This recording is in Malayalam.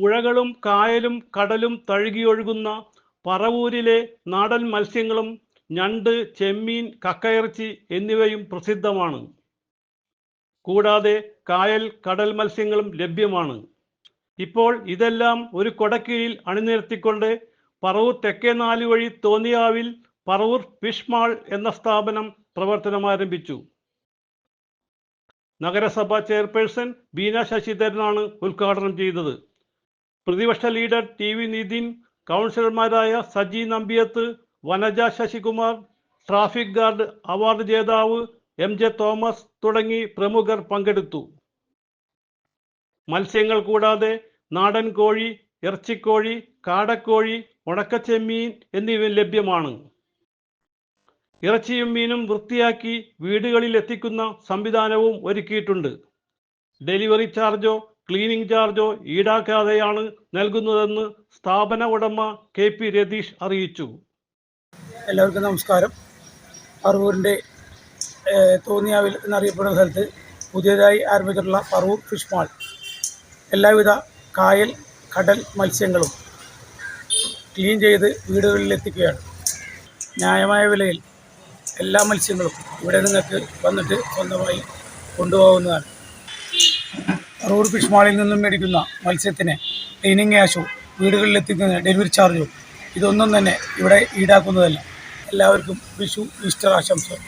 പുഴകളും കായലും കടലും തഴുകിയൊഴുകുന്ന പറവൂരിലെ നാടൻ മത്സ്യങ്ങളും ഞണ്ട്, ചെമ്മീൻ, കക്കയിറച്ചി എന്നിവയും പ്രസിദ്ധമാണ്. കൂടാതെ കായൽ, കടൽ മത്സ്യങ്ങളും ലഭ്യമാണ്. ഇപ്പോൾ ഇതെല്ലാം ഒരു കൊടക്കീഴിൽ അണിനിരത്തിക്കൊണ്ട് പറവൂർ തെക്കേ നാലുവഴി തോന്നിയാവിൽ പറവൂർ ഫിഷ് മാൾ എന്ന സ്ഥാപനം പ്രവർത്തനമാരംഭിച്ചു. നഗരസഭാ ചെയർപേഴ്സൺ ബീന ശശിധരനാണ് ഉദ്ഘാടനം ചെയ്തത്. പ്രതിപക്ഷ ലീഡർ ടി വി നിതിൻ, കൗൺസിലർമാരായ Saji Nambiyath, Vanaja Sasikumar, traffic guard award ജേതാവ് എം ജെ തോമസ് തുടങ്ങി പ്രമുഖർ പങ്കെടുത്തു. മത്സ്യങ്ങൾ കൂടാതെ നാടൻ കോഴി, ഇറച്ചിക്കോഴി, കാടക്കോഴി, ഉണക്കച്ചെമ്മീൻ എന്നിവ ലഭ്യമാണ്. ഇറച്ചിയും മീനും വൃത്തിയാക്കി വീടുകളിൽ എത്തിക്കുന്ന സംവിധാനവും ഒരുക്കിയിട്ടുണ്ട്. ഡെലിവറി ചാർജോ ക്ലീനിംഗ് ചാർജോ ഈടാക്കാതെയാണ് നൽകുന്നതെന്ന് സ്ഥാപന ഉടമ കെ പി രതീഷ് അറിയിച്ചു. എല്ലാവർക്കും നമസ്കാരം. പറവൂരിൻ്റെ തോന്നിയാവിൽ എന്നറിയപ്പെടുന്ന സ്ഥലത്ത് പുതിയതായി ആരംഭിച്ചിട്ടുള്ള പറവൂർ ഫിഷ് മാൾ എല്ലാവിധ കായൽ, കടൽ മത്സ്യങ്ങളും ക്ലീൻ ചെയ്ത് വീടുകളിലെത്തിക്കുകയാണ്. ന്യായമായ വിലയിൽ എല്ലാ മത്സ്യങ്ങളും ഇവിടെ നിങ്ങൾക്ക് വന്നിട്ട് സ്വന്തമായി കൊണ്ടുപോകുന്നതാണ്. പറവൂർ ഫിഷ് മാളിൽ നിന്നും മേടിക്കുന്ന മത്സ്യത്തിന് ക്ലീനിങ് ക്യാഷോ വീടുകളിലെത്തിക്കുന്ന ഡെലിവറി ചാർജോ ഇതൊന്നും തന്നെ ഇവിടെ ഈടാക്കുന്നതല്ല. എല്ലാവർക്കും വിഷു, ഈസ്റ്റർ ആശംസകൾ.